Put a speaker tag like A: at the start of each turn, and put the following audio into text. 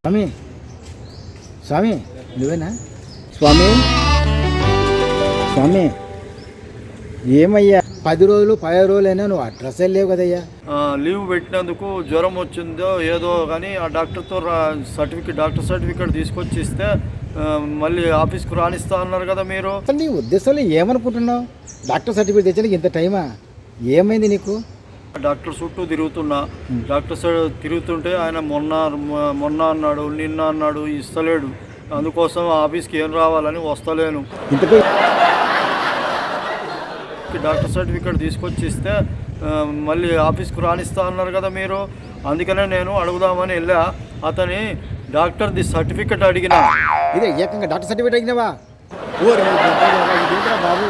A: స్వామి స్వామి నువ్వేనా స్వామి స్వామి ఏమయ్యా 10 రోజులు 15 రోజులైనా నువ్వు అడ్రస్ లేవు కదయ్యా.
B: లీవ్ పెట్టినందుకు జ్వరం వచ్చిందో ఏదో కానీ ఆ డాక్టర్తో డాక్టర్ సర్టిఫికేట్ తీసుకొచ్చి ఇస్తే మళ్ళీ ఆఫీస్కు రాణిస్తా అన్నారు కదా మీరు.
A: అసలు నీ ఉద్దేశంలో ఏమనుకుంటున్నావు? డాక్టర్ సర్టిఫికేట్ తెచ్చడానికి ఇంత టైమా? ఏమైంది నీకు?
B: డాక్టర్ చుట్టూ తిరుగుతున్నా, తిరుగుతుంటే ఆయన మొన్న అన్నాడు, నిన్న అన్నాడు, ఇస్తలేడు. అందుకోసం ఆఫీస్కి ఏం రావాలని వస్తలేను.
A: ఇంతకు
B: డాక్టర్ సర్టిఫికేట్ తీసుకొచ్చి ఇస్తే మళ్ళీ ఆఫీస్కు రాణిస్తా అన్నారు కదా మీరు. అందుకనే నేను అడుగుదామని వెళ్ళా. అతని డాక్టర్ది సర్టిఫికేట్ అడిగినా.
A: ఇదే ఏకంగా డాక్టర్ సర్టిఫికేట్ అడిగినావా? బాబు